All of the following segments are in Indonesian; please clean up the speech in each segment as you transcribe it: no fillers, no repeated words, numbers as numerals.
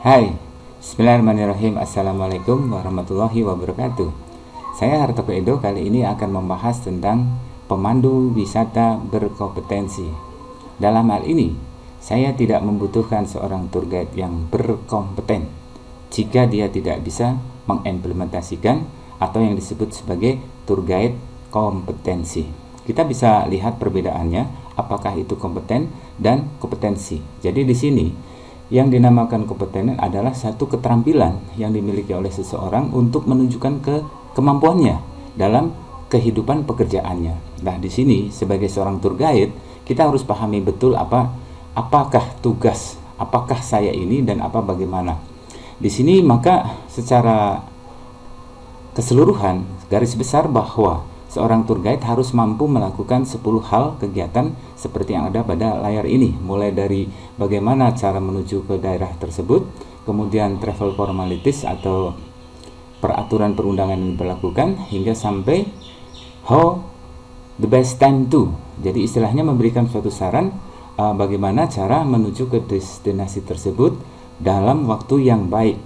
Hai, Bismillahirrahmanirrahim. Assalamualaikum warahmatullahi wabarakatuh. Saya Hartoko Edo kali ini akan membahas tentang pemandu wisata berkompetensi. Dalam hal ini, saya tidak membutuhkan seorang tour guide yang berkompeten jika dia tidak bisa mengimplementasikan atau yang disebut sebagai tour guide kompetensi. Kita bisa lihat perbedaannya, apakah itu kompeten dan kompetensi. Jadi di sini yang dinamakan kompeten adalah satu keterampilan yang dimiliki oleh seseorang untuk menunjukkan kemampuannya dalam kehidupan pekerjaannya. Nah, di sini sebagai seorang tour guide, kita harus pahami betul apakah tugas, apakah saya ini dan bagaimana. Di sini maka secara keseluruhan garis besar bahwa seorang tour guide harus mampu melakukan 10 hal kegiatan seperti yang ada pada layar ini, mulai dari bagaimana cara menuju ke daerah tersebut, kemudian travel formalities atau peraturan perundangan yang diberlakukan, hingga sampai how the best time to. Jadi istilahnya memberikan suatu saran bagaimana cara menuju ke destinasi tersebut dalam waktu yang baik.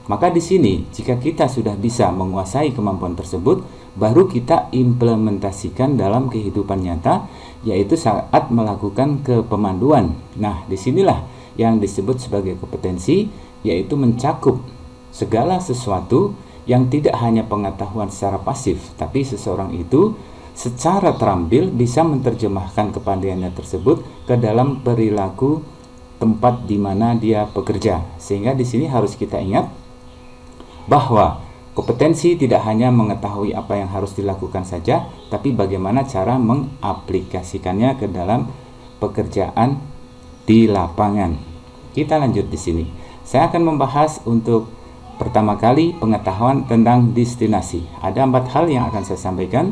Maka di sini jika kita sudah bisa menguasai kemampuan tersebut, baru kita implementasikan dalam kehidupan nyata, yaitu saat melakukan kepemanduan. Nah, disinilah yang disebut sebagai kompetensi, yaitu mencakup segala sesuatu yang tidak hanya pengetahuan secara pasif, tapi seseorang itu secara terampil bisa menerjemahkan kepandaiannya tersebut ke dalam perilaku tempat di mana dia bekerja. Sehingga di sini harus kita ingat bahwa kompetensi tidak hanya mengetahui apa yang harus dilakukan saja, tapi bagaimana cara mengaplikasikannya ke dalam pekerjaan di lapangan. Kita lanjut di sini. Saya akan membahas untuk pertama kali pengetahuan tentang destinasi. Ada 4 hal yang akan saya sampaikan.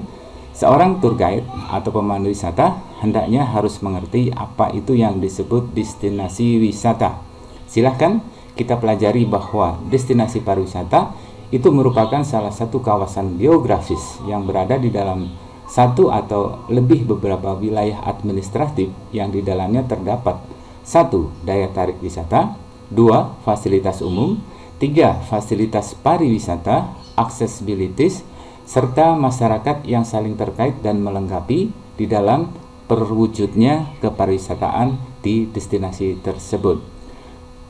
Seorang tour guide atau pemandu wisata hendaknya harus mengerti apa itu yang disebut destinasi wisata. Silahkan kita pelajari bahwa destinasi pariwisata itu merupakan salah satu kawasan geografis yang berada di dalam satu atau lebih beberapa wilayah administratif yang di dalamnya terdapat 1. Daya tarik wisata, 2. Fasilitas umum, 3. Fasilitas pariwisata, accessibilities, serta masyarakat yang saling terkait dan melengkapi di dalam perwujudnya kepariwisataan di destinasi tersebut.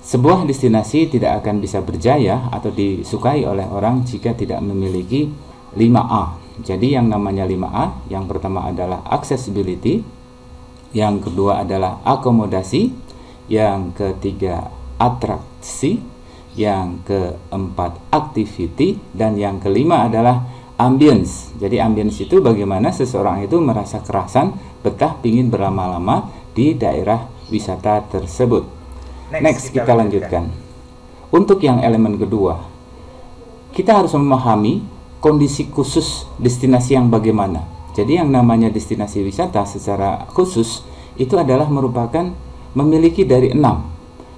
Sebuah destinasi tidak akan bisa berjaya atau disukai oleh orang jika tidak memiliki 5A. Jadi yang namanya 5A, yang pertama adalah accessibility, yang kedua adalah akomodasi, yang ketiga atraksi, yang keempat activity, dan yang kelima adalah ambience. Jadi ambience itu bagaimana seseorang itu merasa kerasan, betah, ingin berlama-lama di daerah wisata tersebut. Next kita lanjutkan. Untuk yang elemen kedua, kita harus memahami kondisi khusus destinasi yang bagaimana. Jadi yang namanya destinasi wisata secara khusus itu adalah merupakan memiliki dari 6,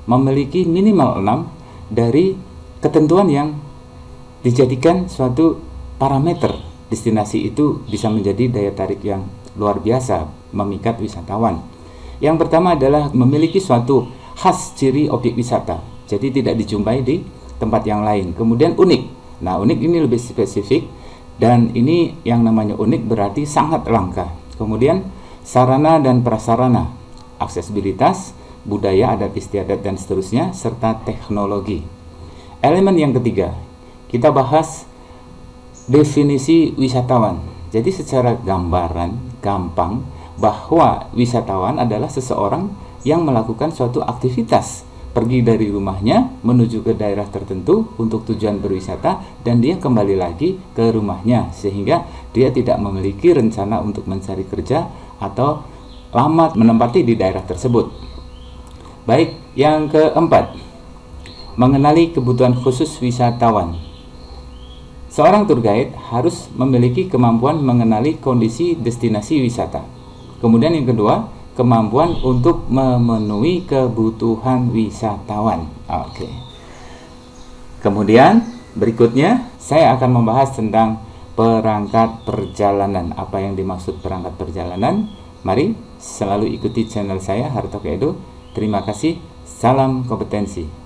memiliki minimal 6 dari ketentuan yang dijadikan suatu parameter destinasi itu bisa menjadi daya tarik yang luar biasa memikat wisatawan. Yang pertama adalah memiliki suatu khas ciri objek wisata, jadi tidak dijumpai di tempat yang lain. Kemudian unik. Nah, unik ini lebih spesifik, dan ini yang namanya unik berarti sangat langka. Kemudian sarana dan prasarana, aksesibilitas, budaya, adat istiadat dan seterusnya, serta teknologi. Elemen yang ketiga, kita bahas definisi wisatawan. Jadi secara gambaran gampang bahwa wisatawan adalah seseorang yang melakukan suatu aktivitas, pergi dari rumahnya menuju ke daerah tertentu untuk tujuan berwisata, dan dia kembali lagi ke rumahnya, sehingga dia tidak memiliki rencana untuk mencari kerja atau lama menempati di daerah tersebut. Baik, yang keempat, mengenali kebutuhan khusus wisatawan. Seorang tour guide harus memiliki kemampuan mengenali kondisi destinasi wisata. Kemudian yang kedua, kemampuan untuk memenuhi kebutuhan wisatawan. Oke. Kemudian berikutnya saya akan membahas tentang perangkat perjalanan. Apa yang dimaksud perangkat perjalanan? Mari selalu ikuti channel saya Hartoko Edo. Terima kasih. Salam kompetensi.